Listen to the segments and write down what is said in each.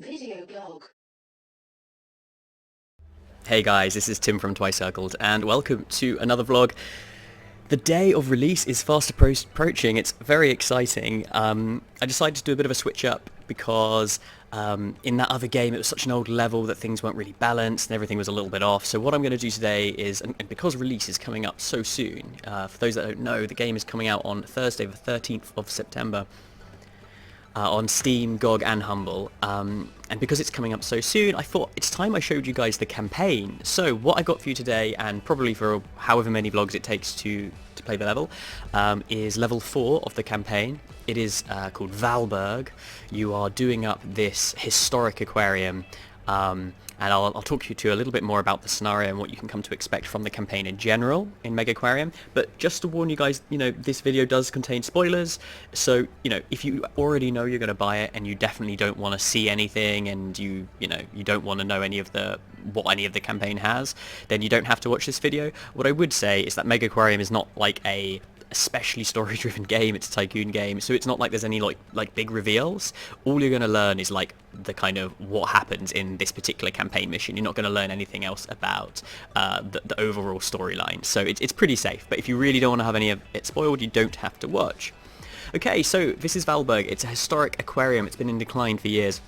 Video blog. Hey guys, this is Tim from Twice Circled, and welcome to another vlog. The day of release is fast approaching. It's very exciting. I decided to do a bit of a switch up because in that other game it was such an old level that things weren't really balanced and everything was a little bit off. So what I'm going to do today is, and because release is coming up so soon, for those that don't know, the game is coming out on Thursday the 13th of September. On Steam, GOG and Humble, and because it's coming up so soon, I thought it's time I showed you guys the campaign. So what I got for you today, and probably for however many vlogs it takes to play the level, is level 4 of the campaign. It is called Valberg. You are doing up this historic aquarium, and I'll talk you to a little bit more about the scenario and what you can come to expect from the campaign in general in Megaquarium. But just to warn you guys, this video does contain spoilers, so, if you already know you're going to buy it and you definitely don't want to see anything and you don't want to know what any of the campaign has, then you don't have to watch this video. What I would say is that Megaquarium is not like a especially story-driven game. It's a tycoon game, so it's not like there's any like big reveals. All you're going to learn is like the kind of what happens in this particular campaign mission. You're not going to learn anything else about the overall storyline, so it's pretty safe. But if you really don't want to have any of it spoiled, you don't have to watch. Okay, so this is Valberg. It's a historic aquarium. It's been in decline for years,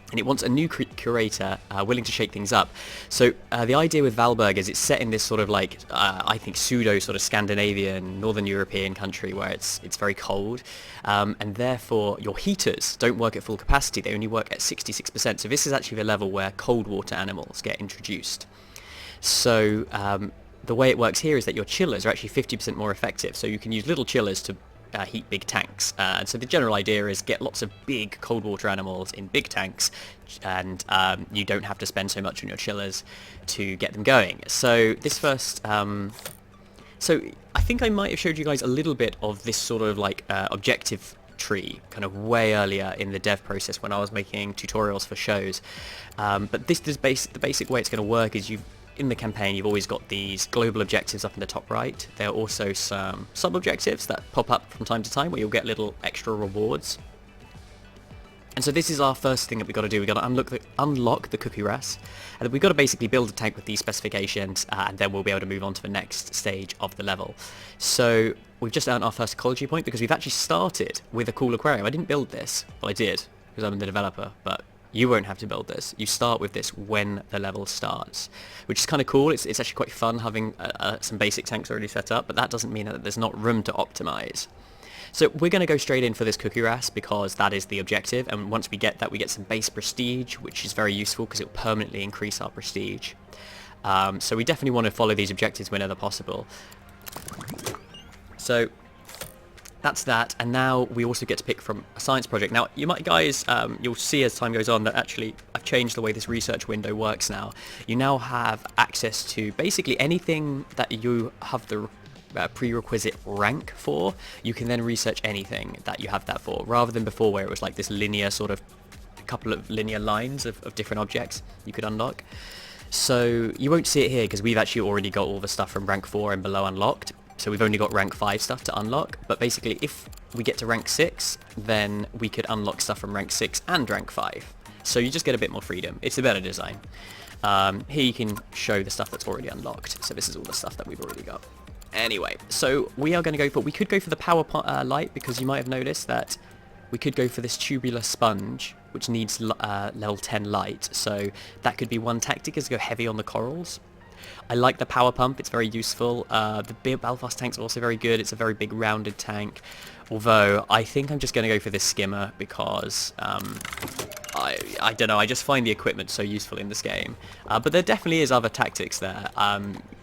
and it wants a new curator willing to shake things up. So the idea with Valberg is it's set in this sort of like, I think, pseudo sort of Scandinavian, Northern European country where it's very cold, and therefore your heaters don't work at full capacity. They only work at 66%. So this is actually the level where cold water animals get introduced. So the way it works here is that your chillers are actually 50% more effective. So you can use little chillers to heat big tanks, and so the general idea is get lots of big cold water animals in big tanks, and you don't have to spend so much on your chillers to get them going. So this first, so I think I might have showed you guys a little bit of this sort of like objective tree kind of way earlier in the dev process when I was making tutorials for shows, but the basic way it's going to work is in the campaign you've always got these global objectives up in the top right. There are also some sub-objectives that pop up from time to time where you'll get little extra rewards. And so this is our first thing that we've got to do. We've got to unlock the cookie ras, and we've got to basically build a tank with these specifications, and then we'll be able to move on to the next stage of the level. So we've just earned our first ecology point because we've actually started with a cool aquarium. I didn't build this. Well, I did because I'm the developer, but you won't have to build this. You start with this when the level starts, which is kind of cool. It's actually quite fun having some basic tanks already set up, but that doesn't mean that there's not room to optimize. So we're going to go straight in for this cookie ras because that is the objective, and once we get that, we get some base prestige, which is very useful because it will permanently increase our prestige. So we definitely want to follow these objectives whenever possible. So that's that, and now we also get to pick from a science project. Now, you might guys, you'll see as time goes on that actually I've changed the way this research window works now. You now have access to basically anything that you have the prerequisite rank for. You can then research anything that you have that for, rather than before where it was like this linear sort of, a couple of linear lines of different objects you could unlock. So you won't see it here because we've actually already got all the stuff from rank 4 and below unlocked. So we've only got rank 5 stuff to unlock, but basically if we get to rank 6, then we could unlock stuff from rank 6 and rank 5. So you just get a bit more freedom. It's a better design. Here you can show the stuff that's already unlocked. So this is all the stuff that we've already got. Anyway, so we are going to we could go for the power light, because you might have noticed that we could go for this tubular sponge, which needs level 10 light. So that could be one tactic, is go heavy on the corals. I like the power pump, it's very useful. The Belfast tank's also very good. It's a very big rounded tank. Although I think I'm just going to go for this skimmer because I don't know, I just find the equipment so useful in this game. But there definitely is other tactics there.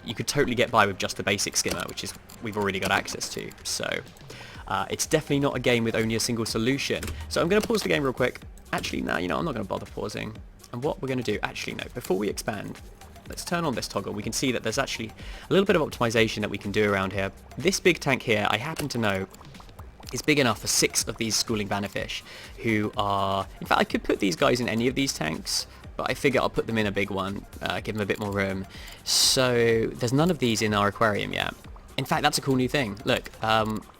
You could totally get by with just the basic skimmer, which is we've already got access to. So it's definitely not a game with only a single solution. So I'm going to pause the game real quick. Actually, no, I'm not going to bother pausing. And what we're going to do, actually no, before we expand, let's turn on this toggle. We can see that there's actually a little bit of optimization that we can do around here. This big tank here, I happen to know, is big enough for 6 of these schooling bannerfish, who are... In fact, I could put these guys in any of these tanks, but I figure I'll put them in a big one, give them a bit more room. So there's none of these in our aquarium yet. In fact, that's a cool new thing. Look,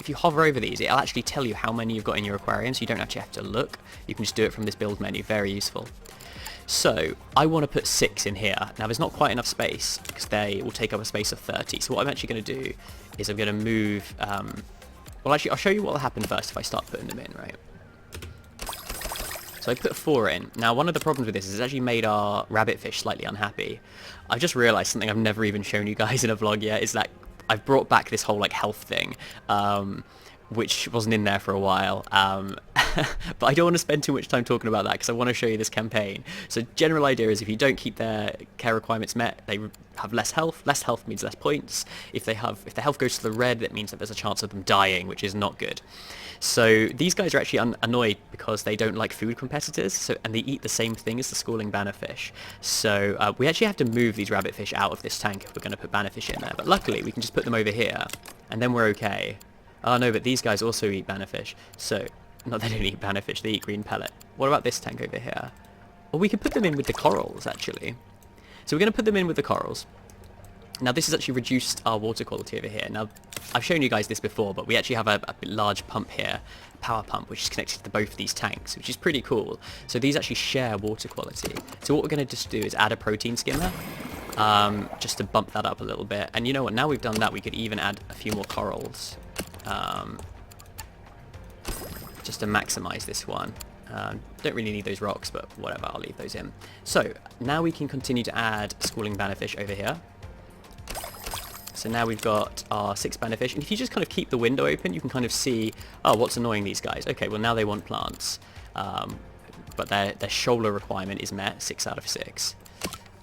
if you hover over these, it'll actually tell you how many you've got in your aquarium, so you don't actually have to look. You can just do it from this build menu. Very useful. So I want to put 6 in here. Now there's not quite enough space because they will take up a space of 30. So what I'm actually going to do is I'm going to move... well, actually, I'll show you what will happen first if I start putting them in, right? So I put 4 in. Now, one of the problems with this is it's actually made our rabbitfish slightly unhappy. I've just realised something I've never even shown you guys in a vlog yet, is that I've brought back this whole, like, health thing, which wasn't in there for a while. But I don't want to spend too much time talking about that because I want to show you this campaign. So general idea is if you don't keep their care requirements met, they have less health. Less health means less points. If their health goes to the red, that means that there's a chance of them dying, which is not good. So these guys are actually annoyed because they don't like food competitors, and they eat the same thing as the schooling bannerfish. So we actually have to move these rabbitfish out of this tank if we're going to put bannerfish in there. But luckily, we can just put them over here, and then we're okay. Oh no, but these guys also eat bannerfish. So, not they don't eat bannerfish, they eat green pellet. What about this tank over here? Well, we could put them in with the corals, actually. So we're going to put them in with the corals. Now, this has actually reduced our water quality over here. Now, I've shown you guys this before, but we actually have a large pump here, a power pump, which is connected to both these tanks, which is pretty cool. So these actually share water quality. So what we're going to just do is add a protein skimmer, just to bump that up a little bit. And you know what, now we've done that, we could even add a few more corals. Just to maximize this one. Don't really need those rocks, but whatever, I'll leave those in. So now we can continue to add schooling bannerfish over here. So now we've got our 6 bannerfish, and if you just kind of keep the window open, you can kind of see, oh, what's annoying these guys? Okay, well now they want plants, but their shoaler requirement is met, 6 out of 6.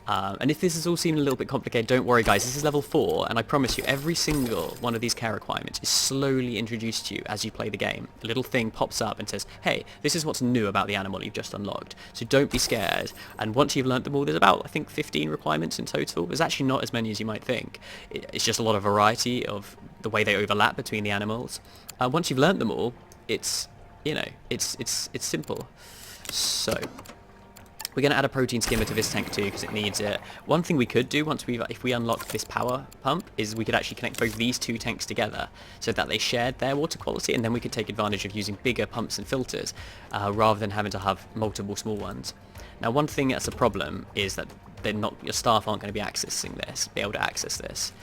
And if this has all seemed a little bit complicated, don't worry guys, this is level 4, and I promise you every single one of these care requirements is slowly introduced to you as you play the game. A little thing pops up and says, hey, this is what's new about the animal you've just unlocked, so don't be scared. And once you've learnt them all, there's about, I think, 15 requirements in total. There's actually not as many as you might think. It's just a lot of variety of the way they overlap between the animals. Once you've learnt them all, it's, you know, it's simple. So... we're going to add a protein skimmer to this tank too because it needs it. One thing we could do if we unlock this power pump is we could actually connect both these 2 tanks together so that they shared their water quality, and then we could take advantage of using bigger pumps and filters rather than having to have multiple small ones. Now, one thing that's a problem is that your staff aren't going to be able to access this.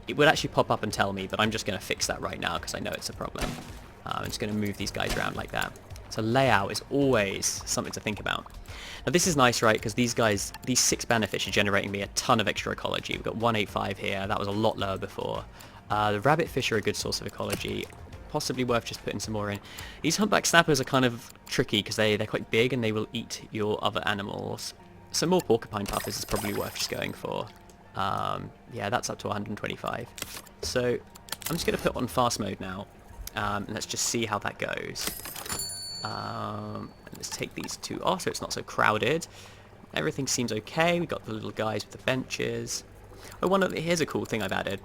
It would actually pop up and tell me, but I'm just going to fix that right now because I know it's a problem. I'm just going to move these guys around like that. So layout is always something to think about. Now this is nice, right, because these 6 bannerfish are generating me a ton of extra ecology. We've got 185 here, that was a lot lower before. The rabbitfish are a good source of ecology, possibly worth just putting some more in. These humpback snappers are kind of tricky because they're quite big and they will eat your other animals. Some more porcupine puffers is probably worth just going for. Yeah, that's up to 125. So I'm just going to put on fast mode now, and let's just see how that goes. Let's take these 2 off so it's not so crowded. Everything seems okay. We've got the little guys with the benches. Oh, here's a cool thing I've added.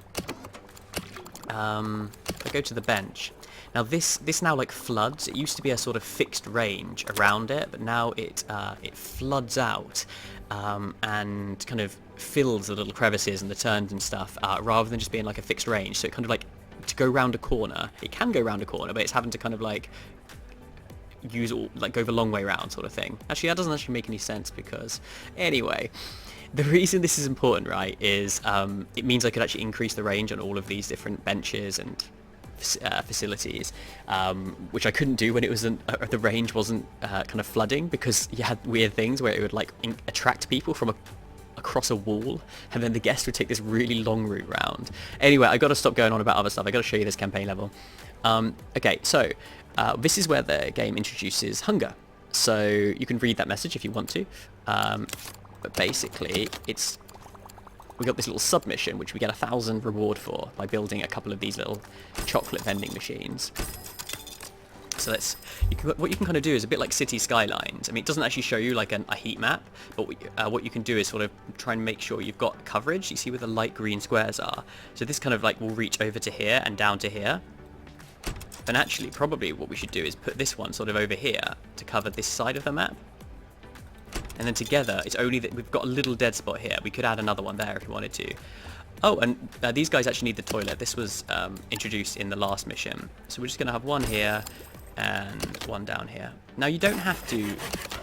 If I go to the bench. Now this now like floods. It used to be a sort of fixed range around it, but now it floods out and kind of fills the little crevices and the turns and stuff rather than just being like a fixed range. So it kind of like, to go round a corner, it can go round a corner, but it's having to kind of like go the long way round sort of thing. Actually, that doesn't actually make any sense because, anyway, the reason this is important, right, is it means I could actually increase the range on all of these different benches and facilities, which I couldn't do when it wasn't the range wasn't kind of flooding, because you had weird things where it would like attract people from across a wall, and then the guest would take this really long route round. Anyway, I got to stop going on about other stuff. I got to show you this campaign level. Okay, so this is where the game introduces hunger. So you can read that message if you want to, but basically we got this little submission which we get 1,000 reward for by building a couple of these little chocolate vending machines. So what you can kind of do is a bit like City Skylines. I mean, it doesn't actually show you like a heat map, but what you can do is sort of try and make sure you've got coverage. You see where the light green squares are. So this kind of like will reach over to here and down to here. Then actually, probably what we should do is put this one sort of over here to cover this side of the map. And then together, it's only that we've got a little dead spot here. We could add another one there if we wanted to. Oh, and these guys actually need the toilet. This was introduced in the last mission. So we're just going to have one here and one down here. Now, you don't have to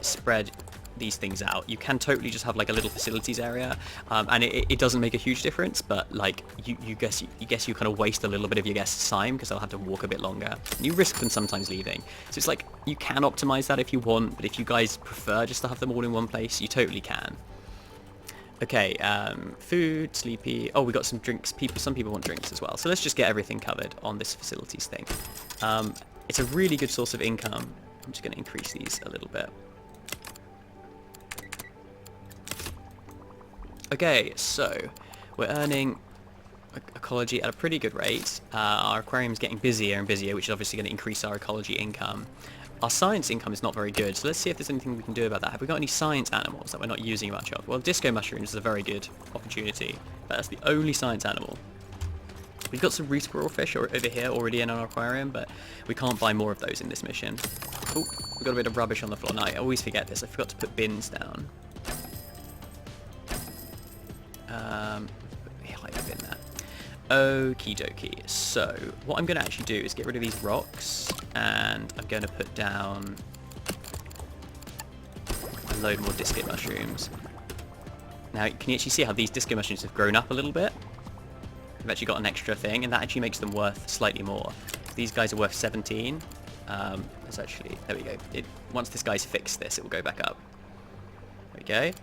spread these things out. You can totally just have like a little facilities area, and it doesn't make a huge difference, but like you guess you kind of waste a little bit of your guests' time because they'll have to walk a bit longer. And you risk them sometimes leaving. So it's like you can optimize that if you want, but if you guys prefer just to have them all in one place, you totally can. Okay, food, sleepy. Oh, we got some drinks. Some people want drinks as well. So let's just get everything covered on this facilities thing. It's a really good source of income. I'm just going to increase these a little bit. Okay, so we're earning ecology at a pretty good rate. Our aquarium's getting busier and busier, which is obviously going to increase our ecology income. Our science income is not very good, so let's see if there's anything we can do about that. Have we got any science animals that we're not using much of? Well, disco mushrooms is a very good opportunity, but that's the only science animal. We've got some reef squirrel fish over here already in our aquarium, but we can't buy more of those in this mission. Oh, we've got a bit of rubbish on the floor. Now, I always forget this. I forgot to put bins down. Hide a bin there. Okie dokie. So, what I'm going to actually do is get rid of these rocks, and I'm going to put down a load more disco mushrooms. Now, can you actually see how these disco mushrooms have grown up a little bit? We've actually got an extra thing, and that actually makes them worth slightly more. These guys are worth 17. It's actually, there we go. Once this guy's fixed this, it will go back up. There we go.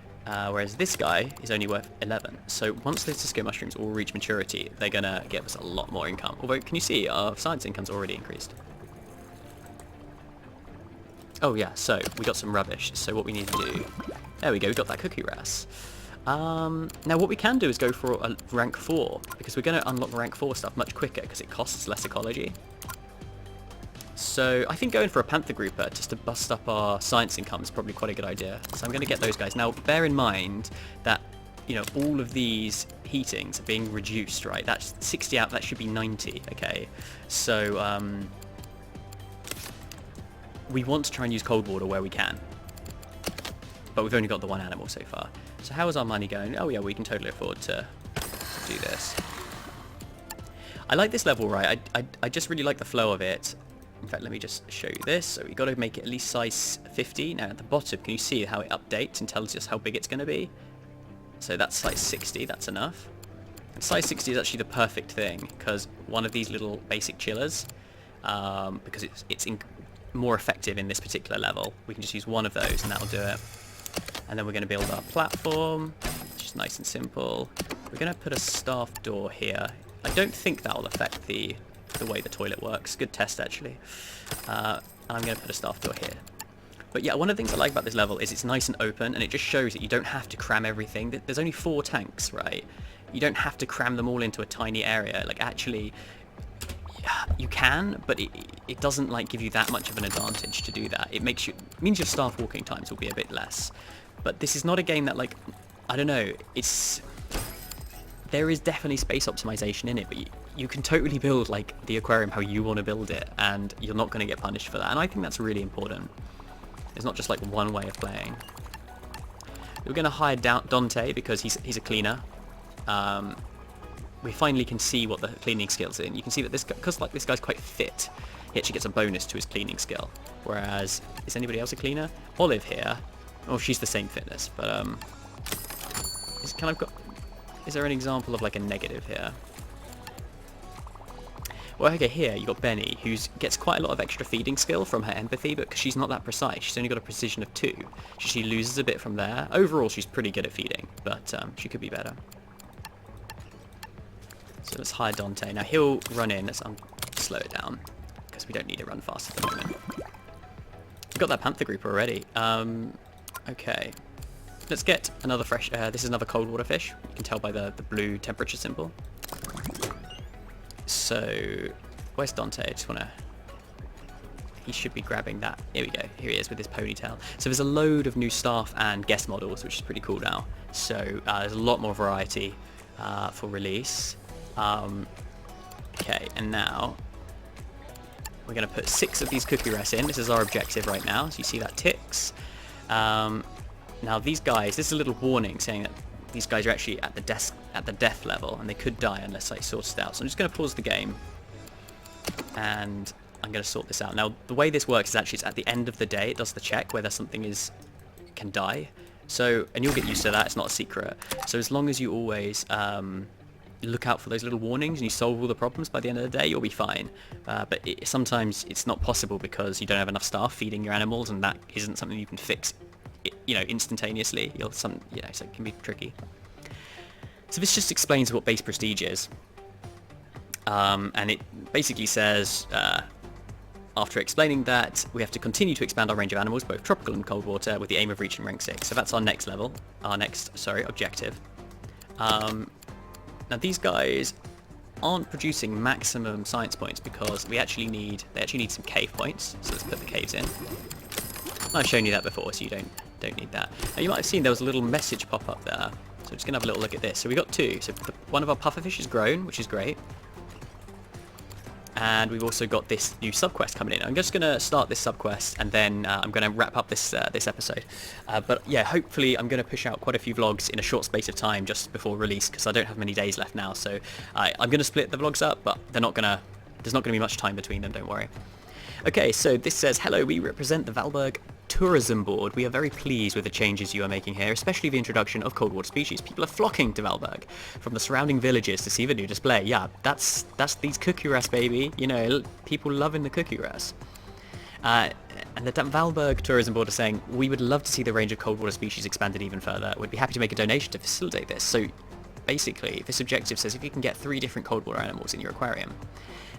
Whereas this guy is only worth 11. So once those disco mushrooms all reach maturity, they're going to give us a lot more income. Although, can you see, our science income's already increased. Oh yeah, so we got some rubbish. So what we need to do... There we go, we got that cookie wrasse. Now what we can do is go for a rank 4, because we're going to unlock rank 4 stuff much quicker, because it costs less ecology. So I think going for a panther grouper just to bust up our science income is probably quite a good idea. So I'm going to get those guys. Now bear in mind that, you know, all of these heatings are being reduced, right? That's 60 out, that should be 90, okay? So we want to try and use cold water where we can. But we've only got the one animal so far. So how is our money going? Oh yeah, we can totally afford to do this. I like this level, right? I just really like the flow of it. In fact, let me just show you this. So we've got to make it at least size 50. Now at the bottom, can you see how it updates and tells us how big it's going to be? So that's size 60, that's enough. And size 60 is actually the perfect thing, because one of these little basic chillers, because it's more effective in this particular level, we can just use one of those and that'll do it. And then we're going to build our platform, which is nice and simple. We're going to put a staff door here. I don't think that will affect the way the toilet works. Good test, actually. And I'm going to put a staff door here. But yeah, one of the things I like about this level is it's nice and open, and it just shows that you don't have to cram everything. There's only 4 tanks, right? You don't have to cram them all into a tiny area. Like, actually, you can, but it doesn't like give you that much of an advantage to do that. It means your staff walking times will be a bit less. But this is not a game that, like, I don't know, there is definitely space optimization in it, but you can totally build like the aquarium how you want to build it, and you're not going to get punished for that. And I think that's really important. It's not just like one way of playing. We're going to hire Dante because he's a cleaner. We finally can see what the cleaning skills in. You can see that because this guy's quite fit, he actually gets a bonus to his cleaning skill. Whereas, is anybody else a cleaner? Olive here. Oh, she's the same fitness, but is there an example of like a negative here? Well, okay, here you got Benny, who gets quite a lot of extra feeding skill from her empathy, but because she's not that precise, she's only got a precision of 2. She loses a bit from there. Overall, she's pretty good at feeding, but she could be better. So let's hire Dante. Now he'll run in. Let's slow it down, because we don't need to run fast at the moment. We've got that panther grouper already. Okay. Let's get another fresh... this is another cold water fish. You can tell by the blue temperature symbol. So, where's Dante? I just want to... He should be grabbing that. Here we go. Here he is with his ponytail. So there's a load of new staff and guest models, which is pretty cool now. So there's a lot more variety for release. Okay, and now we're going to put 6 of these cookie wrasse in. This is our objective right now. So you see that ticks. Now these guys, this is a little warning saying that these guys are actually at the at the death level, and they could die unless I sort it out. So I'm just going to pause the game, and I'm going to sort this out. Now, the way this works is actually it's at the end of the day, it does the check whether something can die. So, and you'll get used to that, it's not a secret. So as long as you always look out for those little warnings and you solve all the problems, by the end of the day you'll be fine. But sometimes it's not possible because you don't have enough staff feeding your animals, and that isn't something you can fix, instantaneously. So it can be tricky. So this just explains what base prestige is. And it basically says, after explaining that, we have to continue to expand our range of animals, both tropical and cold water, with the aim of reaching rank 6. So that's our next level, objective. Now these guys aren't producing maximum science points because they actually need some cave points. So let's put the caves in. I've shown you that before, so you don't need that. Now you might have seen there was a little message pop up there. So we're just gonna have a little look at this. So we got 2. So one of our pufferfish has grown, which is great. And we've also got this new subquest coming in. I'm just going to start this subquest, and then I'm going to wrap up this episode. But yeah, hopefully I'm going to push out quite a few vlogs in a short space of time just before release, because I don't have many days left now. So I'm going to split the vlogs up, but there's not going to be much time between them, don't worry. Okay, so this says, hello, we represent the Valberg Tourism Board. We are very pleased with the changes you are making here, especially the introduction of cold water species. People are flocking to Valberg from the surrounding villages to see the new display. Yeah, that's these cookie wrasse, baby. People loving the cookie wrasse. And the Valberg Tourism Board is saying, we would love to see the range of cold water species expanded even further. We'd be happy to make a donation to facilitate this. So basically, this objective says if you can get 3 different cold water animals in your aquarium,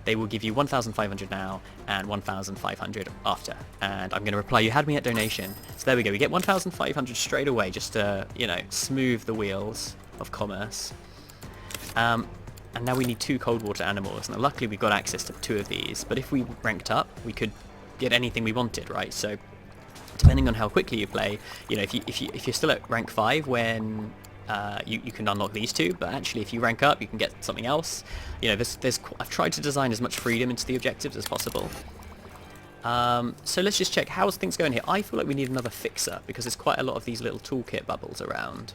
they will give you 1,500 now and 1,500 after. And I'm going to reply, you had me at donation. So there we go. We get 1,500 straight away just to, smooth the wheels of commerce. And now we need 2 cold water animals. Now luckily we've got access to 2 of these. But if we ranked up, we could get anything we wanted, right? So depending on how quickly you play, if you're still at rank 5 when you can unlock these 2, but actually if you rank up you can get something else. I've tried to design as much freedom into the objectives as possible. So let's just check how's things going here. I feel like we need another fixer because there's quite a lot of these little toolkit bubbles around.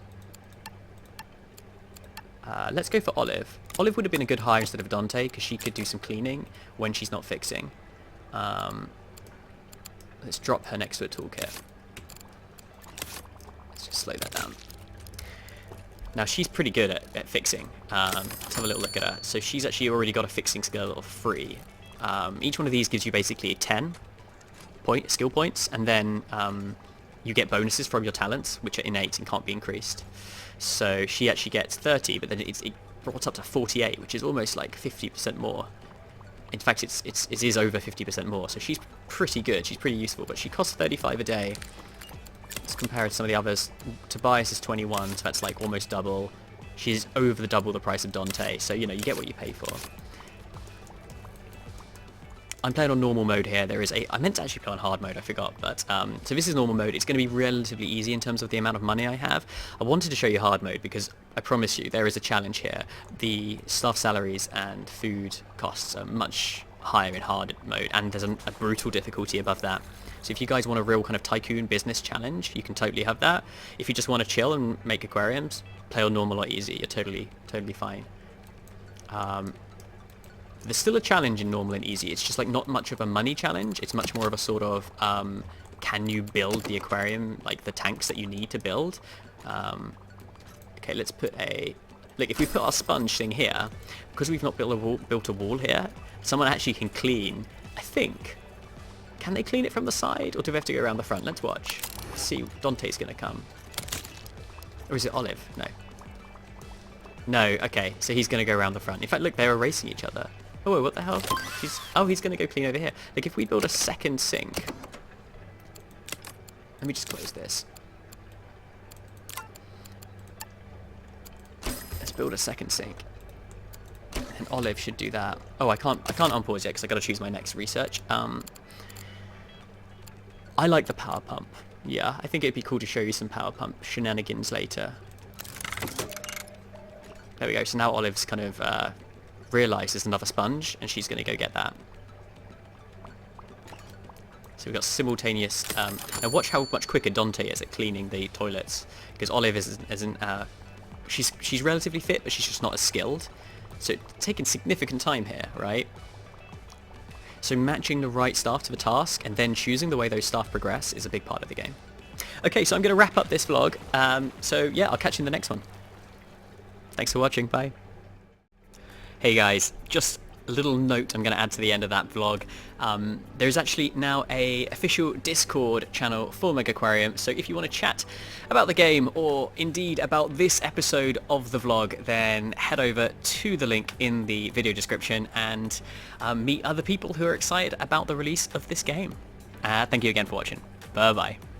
Let's go for Olive. Olive would have been a good hire instead of Dante because she could do some cleaning when she's not fixing. Let's drop her next to a toolkit. Let's just slow that down. Now she's pretty good at fixing. Let's have a little look at her. So she's actually already got a fixing skill of 3. Each one of these gives you basically 10 skill points, and then you get bonuses from your talents, which are innate and can't be increased. So she actually gets 30, but then it brought up to 48, which is almost like 50% more. In fact, it is over 50% more. So she's pretty good. She's pretty useful, but she costs 35 a day. Let's compare it to some of the others. Tobias is 21, so that's like almost double. She's over double the price of Dante, so you get what you pay for. I'm playing on normal mode here. I meant to actually play on hard mode, I forgot, but so this is normal mode. It's going to be relatively easy in terms of the amount of money I have. I wanted to show you hard mode because I promise you there is a challenge here. The staff salaries and food costs are much higher in hard mode, and there's a brutal difficulty above that. So if you guys want a real kind of tycoon business challenge, you can totally have that. If you just want to chill and make aquariums, play on normal or easy. You're totally fine. There's still a challenge in normal and easy. It's just like not much of a money challenge. It's much more of a sort of, can you build the aquarium, like the tanks that you need to build? Okay, let's put look, if we put our sponge thing here, because we've not built a wall here, someone actually can clean, I think. Can they clean it from the side, or do we have to go around the front? Let's watch. Let's see, Dante's going to come. Or is it Olive? No. No, okay, so he's going to go around the front. In fact, look, they're erasing each other. Oh, what the hell? He's going to go clean over here. Like, if we build a second sink... Let me just close this. Let's build a second sink. And Olive should do that. Oh, I can't unpause yet because I got to choose my next research. I like the power pump. Yeah, I think it'd be cool to show you some power pump shenanigans later. There we go. So now Olive's kind of realised there's another sponge, and she's going to go get that. So we've got simultaneous... now watch how much quicker Dante is at cleaning the toilets, because Olive isn't she's relatively fit, but she's just not as skilled. So it's taken significant time here, right? So matching the right staff to the task and then choosing the way those staff progress is a big part of the game. Okay, so I'm going to wrap up this vlog. So yeah, I'll catch you in the next one. Thanks for watching. Bye. Hey guys, just a little note I'm going to add to the end of that vlog. There's actually now a official Discord channel for Megaquarium, so if you want to chat about the game or indeed about this episode of the vlog, then head over to the link in the video description and meet other people who are excited about the release of this game. Thank you again for watching. Bye bye.